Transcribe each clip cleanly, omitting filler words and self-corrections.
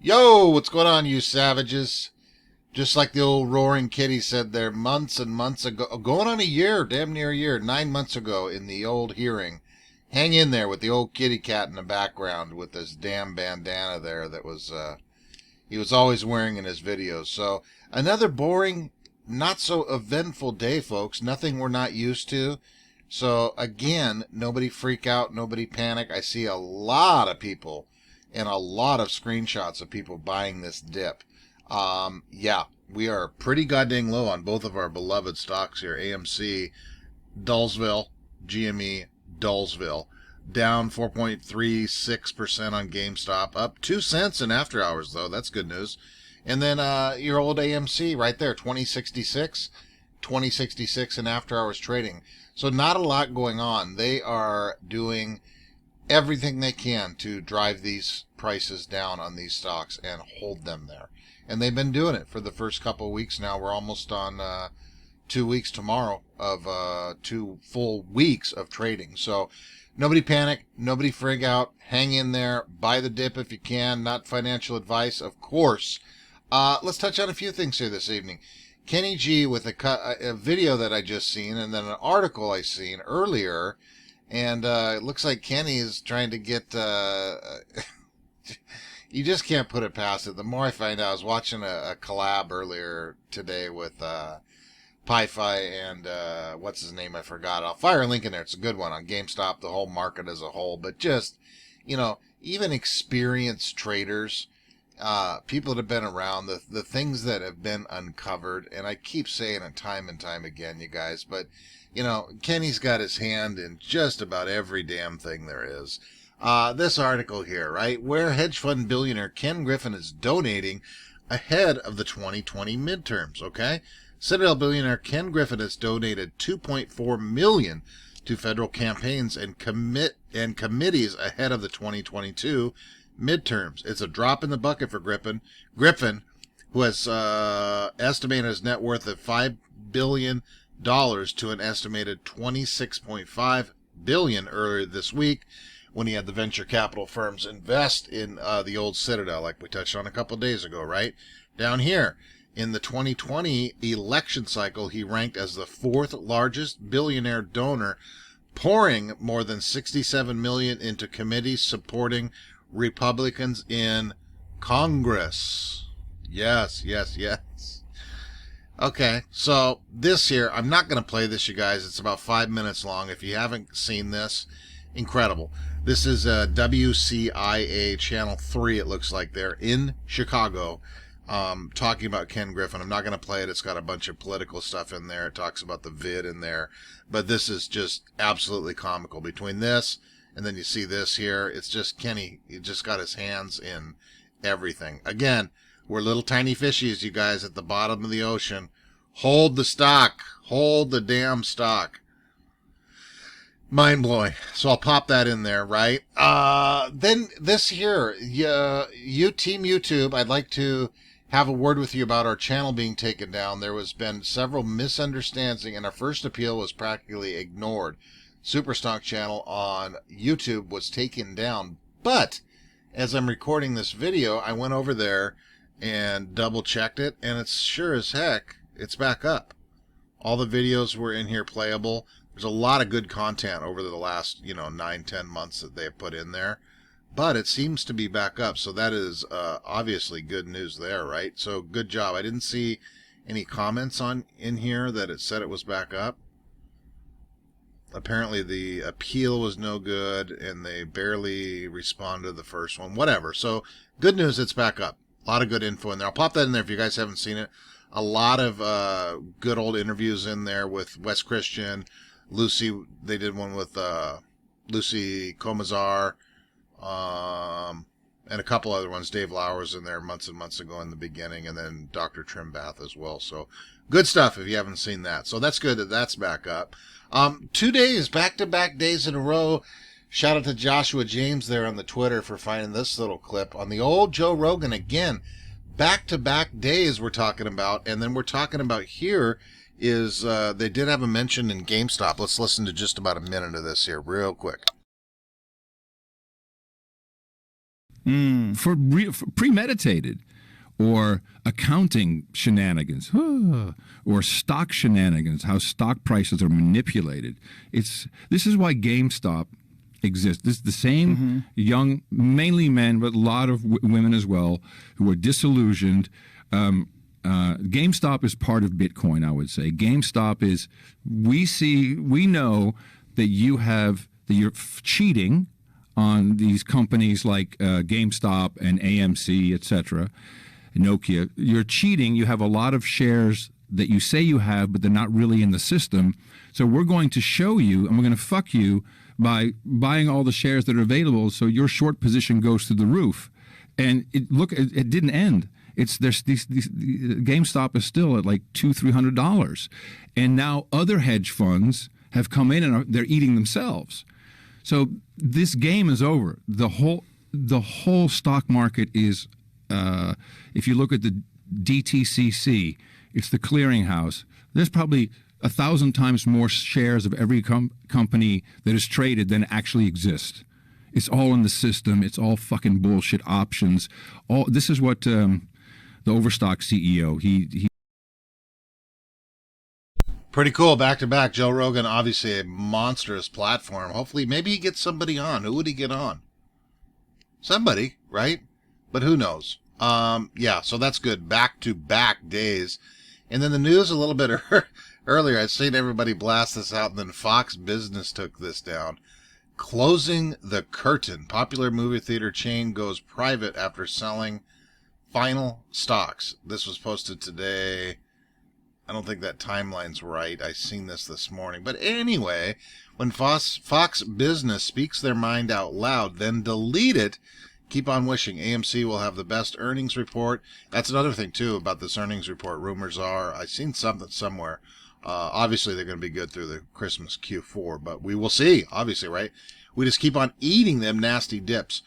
Yo, what's going on, you savages? Just like the old roaring kitty said there months and months ago, going on a year, damn near a year, 9 months ago in the old hearing. Hang in there with the old kitty cat in the background with this damn bandana there that was, he was always wearing in his videos. So, another boring, not so eventful day, folks. Nothing we're not used to. So, again, nobody freak out, nobody panic. I see a lot of people and a lot of screenshots of people buying this dip. Yeah, we are pretty goddamn low on both of our beloved stocks here. AMC, Dullsville, GME, Dullsville. Down 4.36% on GameStop. Up 2 cents in after hours, though. That's good news. And then your old AMC right there, 2066 in after hours trading. So not a lot going on. They are doing everything they can to drive these prices down on these stocks and hold them there. And they've been doing it for the first couple of weeks now. We're almost on 2 weeks tomorrow of 2 full weeks of trading. So nobody panic, nobody frig out, hang in there, buy the dip if you can. Not financial advice, of course. Let's touch on a few things here this evening. Kenny G with a video that I just seen, and then an article I seen earlier, and it looks like Kenny is trying to get. You just can't put it past it. The more I find out, I was watching a collab earlier today with Pi-Fi and what's his name? I forgot. I'll fire a link in there. It's a good one on GameStop, the whole market as a whole. But just, even experienced traders, people that have been around, the things that have been uncovered, and I keep saying it time and time again, you guys, but, Kenny's got his hand in just about every damn thing there is. This article here, right, where hedge fund billionaire Ken Griffin is donating ahead of the 2020 midterms, okay? Citadel billionaire Ken Griffin has donated $2.4 million to federal campaigns and committees ahead of the 2022 midterms. It's a drop in the bucket for Griffin, who has estimated his net worth of $5 billion to an estimated $26.5 billion earlier this week, when he had the venture capital firms invest in the old Citadel, like we touched on a couple of days ago, right? Down here, in the 2020 election cycle, he ranked as the fourth largest billionaire donor, pouring more than $67 million into committees supporting Republicans in Congress. Yes. Okay, so this here, I'm not going to play this, you guys. It's about 5 minutes long. If you haven't seen this, incredible. This is WCIA Channel 3, it looks like there, in Chicago, talking about Ken Griffin. I'm not going to play it. It's got a bunch of political stuff in there. It talks about the vid in there. But this is just absolutely comical. Between this and then you see this here, it's just Kenny. He just got his hands in everything. Again, we're little tiny fishies, you guys, at the bottom of the ocean. Hold the stock. Hold the damn stock. Mind-blowing. So I'll pop that in there, right? Then this here, you Team YouTube, I'd like to have a word with you about our channel being taken down. There has been several misunderstandings, and our first appeal was practically ignored. SuperStonk channel on YouTube was taken down, but as I'm recording this video, I went over there and double-checked it, and it's sure as heck, it's back up. All the videos were in here playable. There's a lot of good content over the last, 9-10 months that they have put in there. But it seems to be back up. So that is obviously good news there, right? So good job. I didn't see any comments in here that it said it was back up. Apparently the appeal was no good and they barely responded to the first one. Whatever. So good news, it's back up. A lot of good info in there. I'll pop that in there if you guys haven't seen it. A lot of good old interviews in there with Wes Christian, Lucy. They did one with Lucy Comazar, and a couple other ones. Dave Lauer's in there months and months ago in the beginning, and then Dr. Trimbath as well. So good stuff if you haven't seen that. So that's good that that's back up. 2 days, back-to-back days in a row. Shout out to Joshua James there on the Twitter for finding this little clip on the old Joe Rogan again. Back-to-back days we're talking about, and then we're talking about here is they did have a mention in GameStop. Let's listen to just about a minute of this here real quick. for premeditated, or accounting shenanigans, or stock shenanigans, how stock prices are manipulated. This is why GameStop exists. This is the same young, mainly men, but a lot of women as well, who are disillusioned. GameStop is part of Bitcoin, I would say. GameStop is, we know that you're cheating on these companies like GameStop and AMC, etc., Nokia. You're cheating. You have a lot of shares that you say you have, but they're not really in the system. So we're going to show you, and we're going to fuck you by buying all the shares that are available, so your short position goes through the roof. And it didn't end. There's these GameStop is still at like $200-300, and now other hedge funds have come in and they're eating themselves. So this game is over. The whole stock market is. If you look at the DTCC, it's the clearinghouse. There's probably 1,000 times more shares of every company that is traded than actually exist. It's all in the system. It's all fucking bullshit options. This is what the Overstock CEO, he Pretty cool. Back to back. Joe Rogan, obviously a monstrous platform. Hopefully, maybe he gets somebody on. Who would he get on? Somebody, right? But who knows? Yeah, so that's good. Back-to-back days. And then the news a little bit earlier. I'd seen everybody blast this out, and then Fox Business took this down. Closing the curtain. Popular movie theater chain goes private after selling final stocks. This was posted today. I don't think that timeline's right. I seen this morning. But anyway, when Fox Business speaks their mind out loud, then delete it, keep on wishing. AMC will have the best earnings report. That's another thing, too, about this earnings report. Rumors are, I've seen something somewhere. Obviously, they're going to be good through the Christmas Q4, but we will see, obviously, right? We just keep on eating them nasty dips.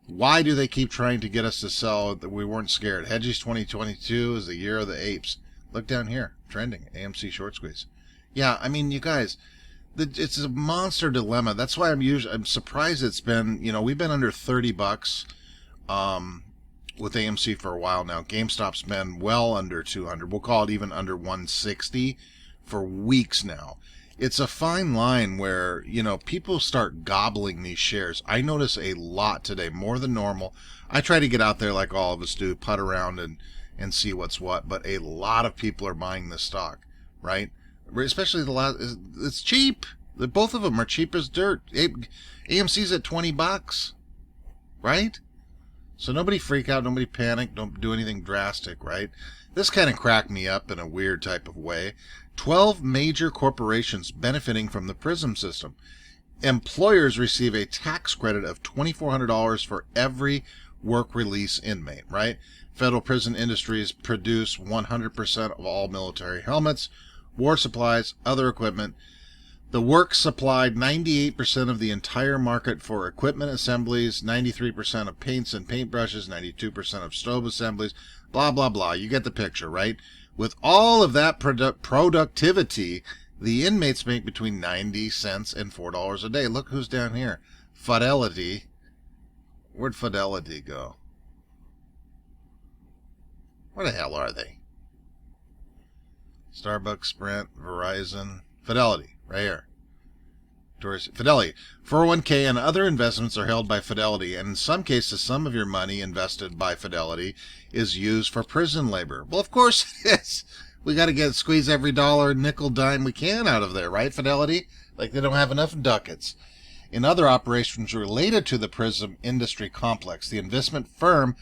Why do they keep trying to get us to sell that we weren't scared? Hedges 2022 is the year of the apes. Look down here, trending, AMC short squeeze. Yeah, I mean, you guys, it's a monster dilemma. That's why I'm surprised it's been, we've been under $30 with AMC for a while now. GameStop's been well under 200. We'll call it even under 160 for weeks now. It's a fine line where, people start gobbling these shares. I notice a lot today, more than normal. I try to get out there like all of us do, putt around and see what's what, but a lot of people are buying this stock, right? Especially it's cheap. Both of them are cheap as dirt. AMC's at $20, right? So nobody freak out, nobody panic, don't do anything drastic, right? This kind of cracked me up in a weird type of way. 12 major corporations benefiting from the PRISM system. Employers receive a tax credit of $2,400 for every work release inmate, right? Federal prison industries produce 100% of all military helmets, war supplies, other equipment. The work supplied 98% of the entire market for equipment assemblies, 93% of paints and paintbrushes, 92% of stove assemblies, blah, blah, blah. You get the picture, right? With all of that productivity, the inmates make between 90 cents and $4 a day. Look who's down here. Fidelity. Where'd Fidelity go? Where the hell are they? Starbucks, Sprint, Verizon, Fidelity, right here. Fidelity. 401k and other investments are held by Fidelity, and in some cases, some of your money invested by Fidelity is used for prison labor. Well, of course it is. We got to squeeze every dollar, nickel, dime we can out of there, right, Fidelity? Like they don't have enough ducats. In other operations related to the prison industry complex, the investment firm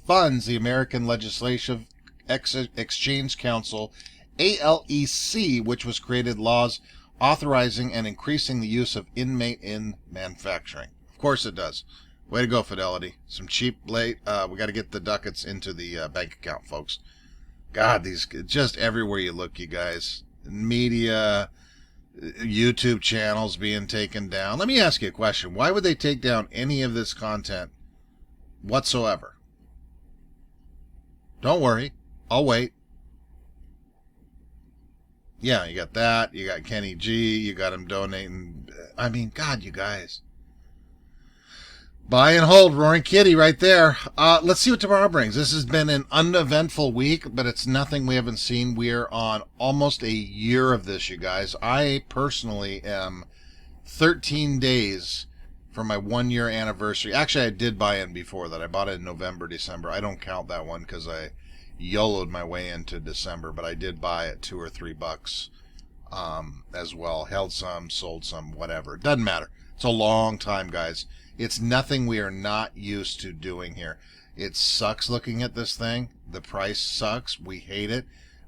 funds the American Legislative Exchange Council, ALEC, which was created laws authorizing and increasing the use of inmate in manufacturing. Of course it does. Way to go, Fidelity. Some cheap late. We got to get the ducats into the bank account, folks. God, these just everywhere you look, you guys. Media, YouTube channels being taken down. Let me ask you a question. Why would they take down any of this content whatsoever? Don't worry. I'll wait. Yeah, you got that. You got Kenny G. You got him donating. I mean, God, you guys. Buy and hold, Roaring Kitty right there. Let's see what tomorrow brings. This has been an uneventful week, but it's nothing we haven't seen. We're on almost a year of this, you guys. I personally am 13 days from my 1 year anniversary. Actually, I did buy in before that. I bought it in November, December. I don't count that one because I YOLO'd my way into December, but I did buy at $2 or $3 as well. Held some, sold some, whatever. It doesn't matter. It's a long time, guys. It's nothing we are not used to doing here. It sucks looking at this thing. The price sucks. We hate it.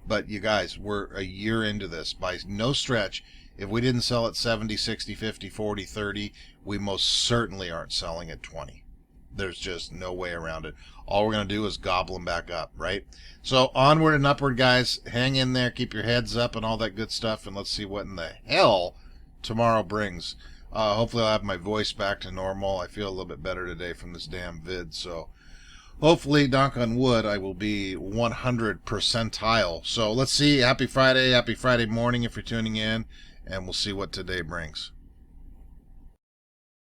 But you guys, we're a year into this. By no stretch, if we didn't sell at 70, 60, 50, 40, 30, we most certainly aren't selling at 20. There's just no way around it. All we're going to do is gobble them back up, right? So onward and upward, guys. Hang in there. Keep your heads up and all that good stuff. And let's see what in the hell tomorrow brings. Hopefully I'll have my voice back to normal. I feel a little bit better today from this damn vid. So hopefully, knock on wood, I will be 100 percentile. So let's see. Happy Friday. Happy Friday morning if you're tuning in. And we'll see what today brings.